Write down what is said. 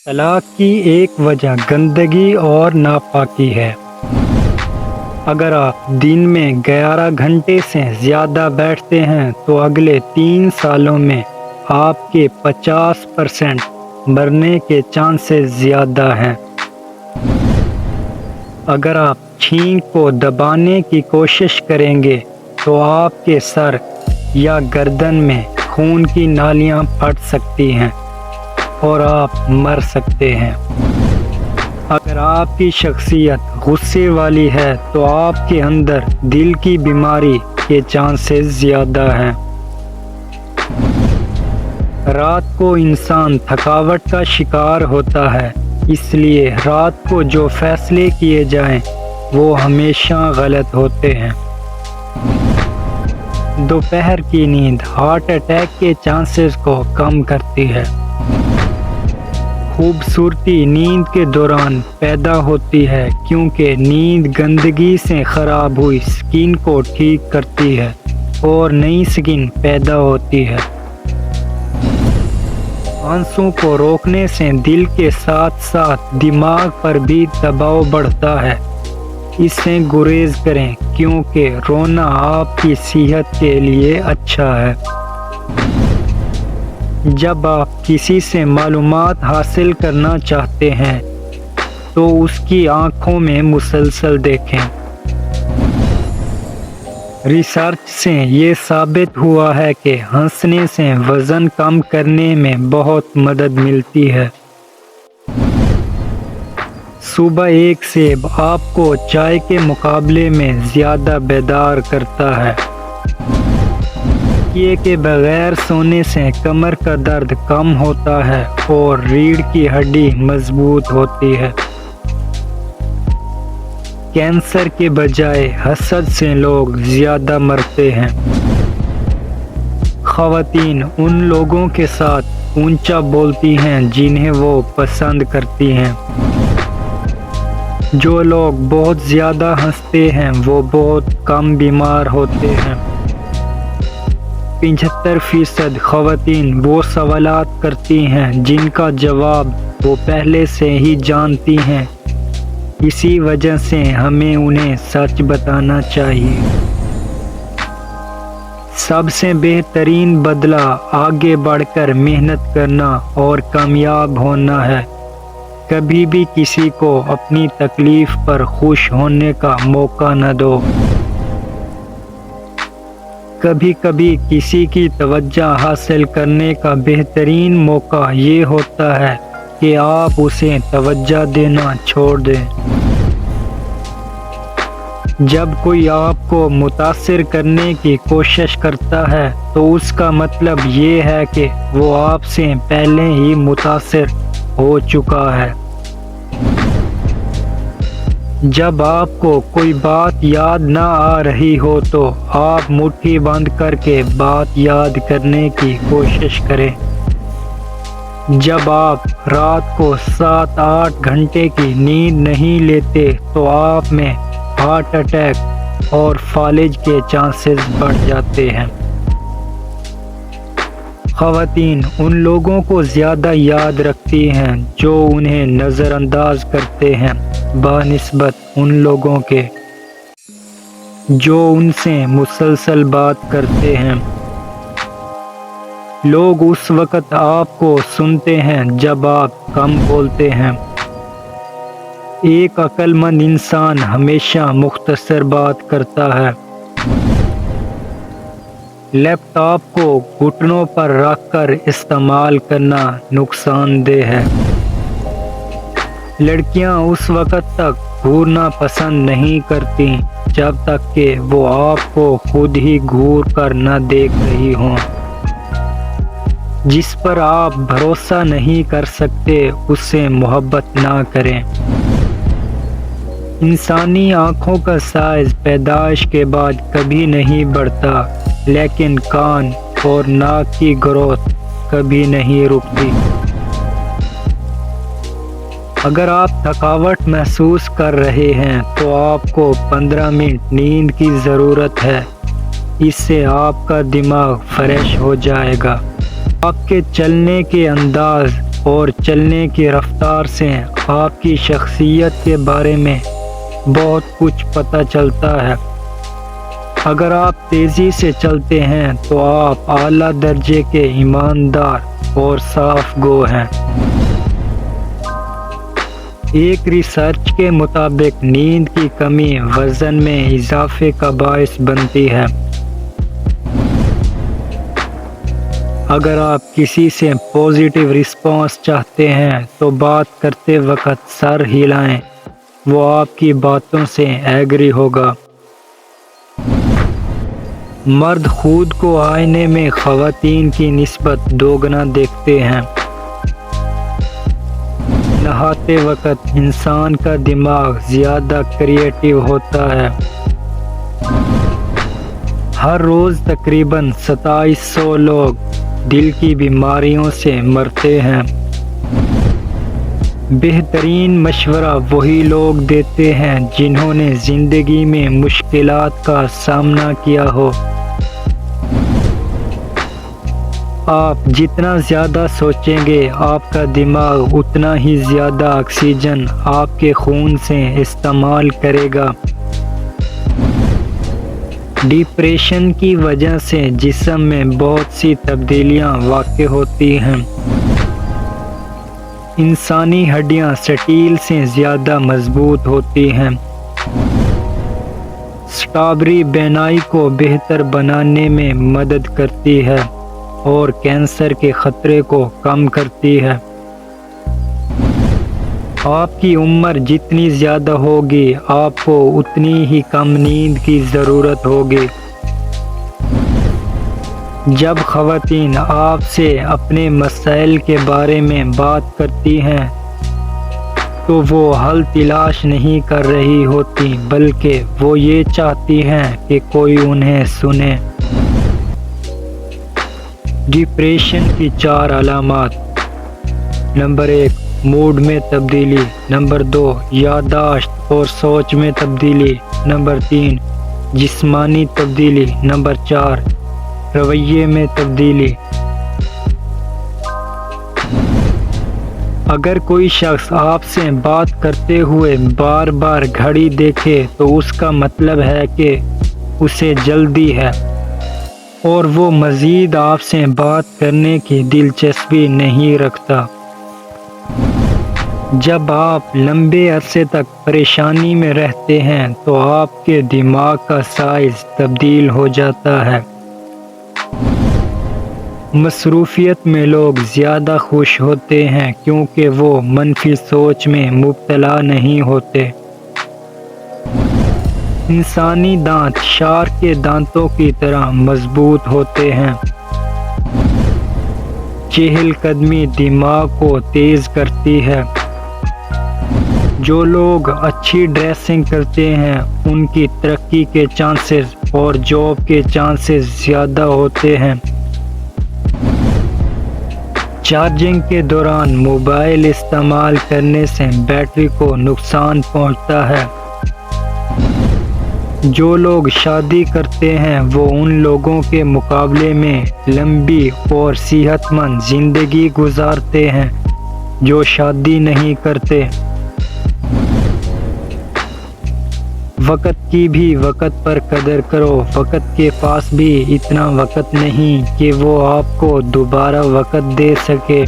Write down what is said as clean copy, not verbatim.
طلاق کی ایک وجہ گندگی اور ناپاکی ہے۔ اگر آپ دن میں 11 گھنٹے سے زیادہ بیٹھتے ہیں تو اگلے 3 سالوں میں آپ کے 50% مرنے کے چانسز زیادہ ہیں۔ اگر آپ چھینک کو دبانے کی کوشش کریں گے تو آپ کے سر یا گردن میں خون کی نالیاں پھٹ سکتی ہیں اور آپ مر سکتے ہیں۔ اگر آپ کی شخصیت غصے والی ہے تو آپ کے اندر دل کی بیماری کے چانسز زیادہ ہیں۔ رات کو انسان تھکاوٹ کا شکار ہوتا ہے، اس لیے رات کو جو فیصلے کیے جائیں وہ ہمیشہ غلط ہوتے ہیں۔ دوپہر کی نیند ہارٹ اٹیک کے چانسز کو کم کرتی ہے۔ خوبصورتی نیند کے دوران پیدا ہوتی ہے کیونکہ نیند گندگی سے خراب ہوئی سکن کو ٹھیک کرتی ہے اور نئی سکن پیدا ہوتی ہے۔ آنسوں کو روکنے سے دل کے ساتھ ساتھ دماغ پر بھی دباؤ بڑھتا ہے۔ اس سے گریز کریں کیونکہ رونا آپ کی صحت کے لیے اچھا ہے۔ جب آپ کسی سے معلومات حاصل کرنا چاہتے ہیں تو اس کی آنکھوں میں مسلسل دیکھیں۔ ریسرچ سے یہ ثابت ہوا ہے کہ ہنسنے سے وزن کم کرنے میں بہت مدد ملتی ہے۔ صبح ایک سیب آپ کو چائے کے مقابلے میں زیادہ بیدار کرتا ہے۔ تکیے کے بغیر سونے سے کمر کا درد کم ہوتا ہے اور ریڑھ کی ہڈی مضبوط ہوتی ہے۔ کینسر کے بجائے حسد سے لوگ زیادہ مرتے ہیں۔ خواتین ان لوگوں کے ساتھ اونچا بولتی ہیں جنہیں وہ پسند کرتی ہیں۔ جو لوگ بہت زیادہ ہنستے ہیں وہ بہت کم بیمار ہوتے ہیں۔ 75% خواتین وہ سوالات کرتی ہیں جن کا جواب وہ پہلے سے ہی جانتی ہیں، اسی وجہ سے ہمیں انہیں سچ بتانا چاہیے۔ سب سے بہترین بدلہ آگے بڑھ کر محنت کرنا اور کامیاب ہونا ہے۔ کبھی بھی کسی کو اپنی تکلیف پر خوش ہونے کا موقع نہ دو۔ کبھی کبھی کسی کی توجہ حاصل کرنے کا بہترین موقع یہ ہوتا ہے کہ آپ اسے توجہ دینا چھوڑ دیں۔ جب کوئی آپ کو متاثر کرنے کی کوشش کرتا ہے تو اس کا مطلب یہ ہے کہ وہ آپ سے پہلے ہی متاثر ہو چکا ہے۔ جب آپ کو کوئی بات یاد نہ آ رہی ہو تو آپ مٹھی بند کر کے بات یاد کرنے کی کوشش کریں۔ جب آپ رات کو 7-8 گھنٹے کی نیند نہیں لیتے تو آپ میں ہارٹ اٹیک اور فالج کے چانسز بڑھ جاتے ہیں۔ خواتین ان لوگوں کو زیادہ یاد رکھتی ہیں جو انہیں نظر انداز کرتے ہیں بنسبت ان لوگوں کے جو ان سے مسلسل بات کرتے ہیں۔ لوگ اس وقت آپ کو سنتے ہیں جب آپ کم بولتے ہیں۔ ایک عقل مند انسان ہمیشہ مختصر بات کرتا ہے۔ لیپ ٹاپ کو گھٹنوں پر رکھ کر استعمال کرنا نقصان دہ ہے۔ لڑکیاں اس وقت تک گھورنا پسند نہیں کرتی جب تک کہ وہ آپ کو خود ہی گھور کر نہ دیکھ رہی ہوں۔ جس پر آپ بھروسہ نہیں کر سکتے اس سے محبت نہ کریں۔ انسانی آنکھوں کا سائز پیدائش کے بعد کبھی نہیں بڑھتا، لیکن کان اور ناک کی گروتھ کبھی نہیں رکتی۔ اگر آپ تھکاوٹ محسوس کر رہے ہیں تو آپ کو 15 منٹ نیند کی ضرورت ہے۔ اس سے آپ کا دماغ فریش ہو جائے گا۔ آپ کے چلنے کے انداز اور چلنے کی رفتار سے آپ کی شخصیت کے بارے میں بہت کچھ پتہ چلتا ہے۔ اگر آپ تیزی سے چلتے ہیں تو آپ اعلیٰ درجے کے ایماندار اور صاف گو ہیں۔ ایک ریسرچ کے مطابق نیند کی کمی وزن میں اضافے کا باعث بنتی ہے۔ اگر آپ کسی سے پازیٹیو رسپانس چاہتے ہیں تو بات کرتے وقت سر ہلائیں، وہ آپ کی باتوں سے ایگری ہوگا۔ مرد خود کو آئینے میں خواتین کی نسبت دوگنا دیکھتے ہیں۔ نہاتے وقت انسان کا دماغ زیادہ کریٹیو ہوتا ہے۔ ہر روز تقریباً 2700 لوگ دل کی بیماریوں سے مرتے ہیں۔ بہترین مشورہ وہی لوگ دیتے ہیں جنہوں نے زندگی میں مشکلات کا سامنا کیا ہو۔ آپ جتنا زیادہ سوچیں گے، آپ کا دماغ اتنا ہی زیادہ آکسیجن آپ کے خون سے استعمال کرے گا۔ ڈپریشن کی وجہ سے جسم میں بہت سی تبدیلیاں واقع ہوتی ہیں۔ انسانی ہڈیاں سٹیل سے زیادہ مضبوط ہوتی ہیں۔ اسٹرابیری بینائی کو بہتر بنانے میں مدد کرتی ہے اور کینسر کے خطرے کو کم کرتی ہے۔ آپ کی عمر جتنی زیادہ ہوگی، آپ کو اتنی ہی کم نیند کی ضرورت ہوگی۔ جب خواتین آپ سے اپنے مسائل کے بارے میں بات کرتی ہیں تو وہ حل تلاش نہیں کر رہی ہوتی، بلکہ وہ یہ چاہتی ہیں کہ کوئی انہیں سنے۔ ڈپریشن کی 4 علامات۔ نمبر 1، موڈ میں تبدیلی۔ نمبر 2، یادداشت اور سوچ میں تبدیلی۔ نمبر 3، جسمانی تبدیلی۔ نمبر 4، رویے میں تبدیلی۔ اگر کوئی شخص آپ سے بات کرتے ہوئے بار بار گھڑی دیکھے تو اس کا مطلب ہے کہ اسے جلدی ہے اور وہ مزید آپ سے بات کرنے کی دلچسپی نہیں رکھتا۔ جب آپ لمبے عرصے تک پریشانی میں رہتے ہیں تو آپ کے دماغ کا سائز تبدیل ہو جاتا ہے۔ مصروفیت میں لوگ زیادہ خوش ہوتے ہیں کیونکہ وہ منفی سوچ میں مبتلا نہیں ہوتے۔ انسانی دانت شارک کے دانتوں کی طرح مضبوط ہوتے ہیں۔ چہل قدمی دماغ کو تیز کرتی ہے۔ جو لوگ اچھی ڈریسنگ کرتے ہیں ان کی ترقی کے چانسز اور جاب کے چانسز زیادہ ہوتے ہیں۔ چارجنگ کے دوران موبائل استعمال کرنے سے بیٹری کو نقصان پہنچتا ہے۔ جو لوگ شادی کرتے ہیں وہ ان لوگوں کے مقابلے میں لمبی اور صحت مند زندگی گزارتے ہیں جو شادی نہیں کرتے۔ وقت کی بھی وقت پر قدر کرو، وقت کے پاس بھی اتنا وقت نہیں کہ وہ آپ کو دوبارہ وقت دے سکے۔